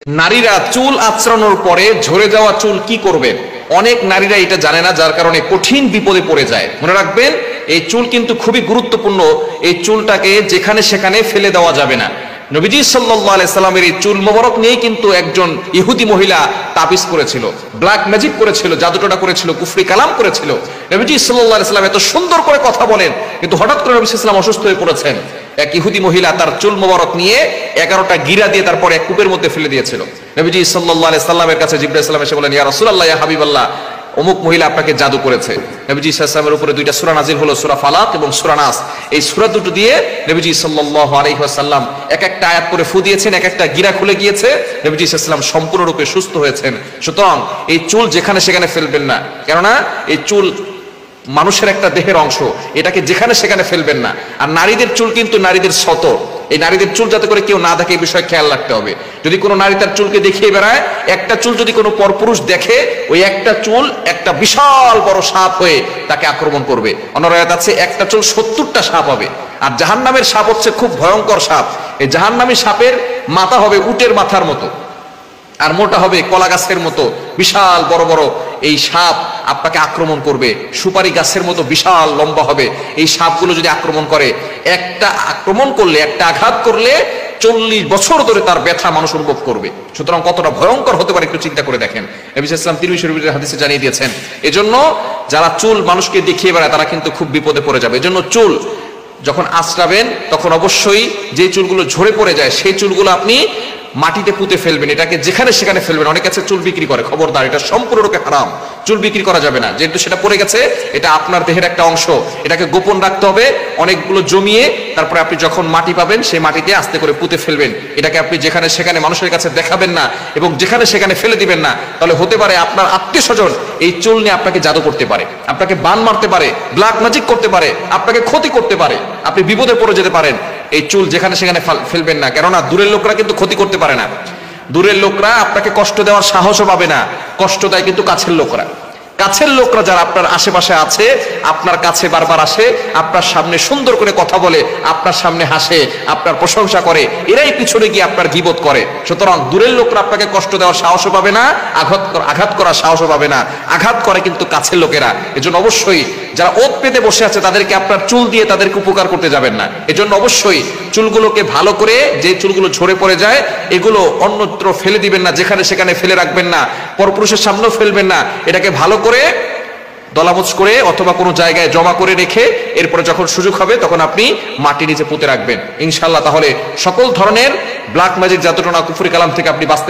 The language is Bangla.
নারীরা চুল আঁচড়ানোর পরে ঝরে যাওয়া চুল কি করবেন? অনেক নারীরা এটা জানে না, যার কারণে কঠিন বিপদে পড়ে যায়। মনে রাখবেন, এই চুল কিন্তু খুবই গুরুত্বপূর্ণ। এই চুলটাকে যেখানে সেখানে ফেলে দেওয়া যাবে না। নবীজি সাল্লাল্লাহু আলাইহি সাল্লামের এই চুল মোবারক নিয়ে কিন্তু একজন ইহুদি মহিলা তাবিজ করেছিল, ব্ল্যাক ম্যাজিক করেছিল, জাদুটোনা করেছিল, কুফরি কালাম করেছিল। নবীজি সাল্লাল্লাহু আলাইহি সাল্লাম এত সুন্দর করে কথা বলেন, কিন্তু হঠাৎ করে নবী সাল্লাল্লাহু আলাইহি সাল্লাম অসুস্থ হয়ে পড়েছেন। এক ইহুদি মহিলা তার চুল মোবারক নিয়ে 11টা গিরা দিয়ে তারপর এক কূপের মধ্যে ফেলে দিয়েছিল। নবীজি সাল্লাল্লাহু আলাইহি সাল্লামের কাছে জিবরাইল সাল্লাম এসে বলেন, ইয়া রাসূলুল্লাহ, ইয়া হাবিবাল্লাহ, অমুক মহিলা আপনাকে জাদু করেছে। নবীজি সাল্লাল্লাহু আলাইহি ওয়াসাল্লামের উপরে দুইটা সূরা নাজিল হলো, সূরা ফালাক এবং সূরা নাস। এই সূরা দুটো দিয়ে নবীজি সাল্লাল্লাহু আলাইহি ওয়াসাল্লাম এক একটা আয়াত করে ফু দিয়েছেন, এক একটা গিরা খুলে গিয়েছে। নবীজি সাল্লাল্লাহু আলাইহি ওয়াসাল্লাম সম্পূর্ণরূপে সুস্থ হয়েছেন। সুতরাং এই চুল যেখানে সেখানে ফেলবেন না, কেননা এই চুল মানুষের একটা দেহের অংশ, এটাকে যেখানে সেখানে ফেলবেন না। আর নারীদের চুল কিন্তু নারীদের সতর, এই নারীদের চুল যাতে করে কেউ না দেখে এই বিষয়ে খেয়াল রাখতে হবে। যদি কোনো নারী তার চুলকে দেখিয়ে বেড়ায়, একটা চুল যদি কোনো পরপুরুষ দেখে, ওই একটা চুল একটা বিশাল বড় সাপ হয়ে তাকে আক্রমণ করবে। অন্য রায়াত আছে একটা চুল 70টা সাপ হবে। আর জাহান্নামের সাপ হচ্ছে খুব ভয়ঙ্কর সাপ। এই জাহান্নামী সাপের মাথা হবে উটের মাথার মতো, আর মোটা হবে কলা গাছের মতো। বিশাল বড় বড় এই সাপ আপনাকে আক্রমণ করবে, সুপারি গাছের মতো বিশাল লম্বা হবে। এই সাপগুলো যদি আক্রমণ করে, একটা আক্রমণ করলে, একটা আঘাত করলে 40 বছর ধরে তার ব্যথা মানুষ অনুভব করবে। সুতরাং কতটা ভয়ঙ্কর হতে পারে একটু চিন্তা করে দেখেন। নবী সাল্লাল্লাহু আলাইহি ওয়াসাল্লাম তিরমিজি শরীফের হাদিসে জানিয়ে দিয়েছেন। এজন্য যারা চুল মানুষকে দেখিয়ে বেড়ায় তারা কিন্তু খুব বিপদে পড়ে যাবে। এজন্য চুল যখন আঁচড়াবেন তখন অবশ্যই যে চুলগুলো ঝরে পড়ে যায় সেই চুলগুলো আপনি মাটিতে পুঁতে ফেলবেন, এটাকে যেখানে সেখানে ফেলবেন। অনেক কাছে চুল বিক্রি করে, খবরদার, এটা সম্পূর্ণরূপে হারাম। চুল বিক্রি করা যাবে না, যেহেতু সেটা পড়ে গেছে, এটা আপনার দেহের একটা অংশ, এটাকে গোপন রাখতে হবে। অনেকগুলো জমিয়ে তারপরে আপনি যখন মাটি পাবেন সেই মাটিতে আস্তে করে পুঁতে ফেলবেন। এটাকে আপনি যেখানে সেখানে মানুষের কাছে দেখাবেন না এবং যেখানে সেখানে ফেলে দিবেন না। তাহলে হতে পারে আপনার আত্মীয় স্বজন এই চুল নিয়ে আপনাকে জাদু করতে পারে, আপনাকে বান মারতে পারে, ব্ল্যাক ম্যাজিক করতে পারে, আপনাকে ক্ষতি করতে পারে, আপনি বিপদে পড়ে যেতে পারেন। এই চুল যেখানে সেখানে ফেলবেন না, কেননা দূরের লোকরা কিন্তু ক্ষতি করতে পারে না। দূরের লোকরা আপনাকে কষ্ট দেওয়ার সাহসও পাবে না, কষ্ট দেয় কিন্তু কাছের লোকরা। কাছের লোকরা যারা আপনার আশেপাশে আছে, আপনার কাছে বারবার আসে, আপনার সামনে সুন্দর করে কথা বলে, আপনার সামনে হাসে, আপনার প্রশংসা করে, এরাই পিছনে গিয়ে আপনার গীবত করে। সুতরাং দূরের লোকরা আপনাকে কষ্ট দেওয়ার সাহসও পাবে না, আঘাত করার সাহসও পাবে না। আঘাত করে কিন্তু কাছের লোকেরা। এজন্য অবশ্যই যারা ওত পেতে বসে আছে তাদেরকে আপনার চুল দিয়ে তাদেরকে উপকার করতে যাবেন না। এজন্য অবশ্যই চুলগুলোকে ভালো করে, যে চুলগুলো ঝরে পড়ে যায় এগুলো অন্যত্র ফেলে দিবেন না, যেখানে সেখানে ফেলে রাখবেন না, পরপুরুষের সামনেও ফেলবেন না। এটাকে ভালো করে দলামোচ করে অথবা কোনো জায়গায় জমা করে রেখে এরপরে যখন সুযোগ হবে তখন আপনি মাটি নিচে পুঁতে রাখবেন ইনশাআল্লাহ। তাহলে সকল ধরনের ব্ল্যাক ম্যাজিক, জাদুটোনা, কুফরি কালাম থেকে আপনি বাঁচতে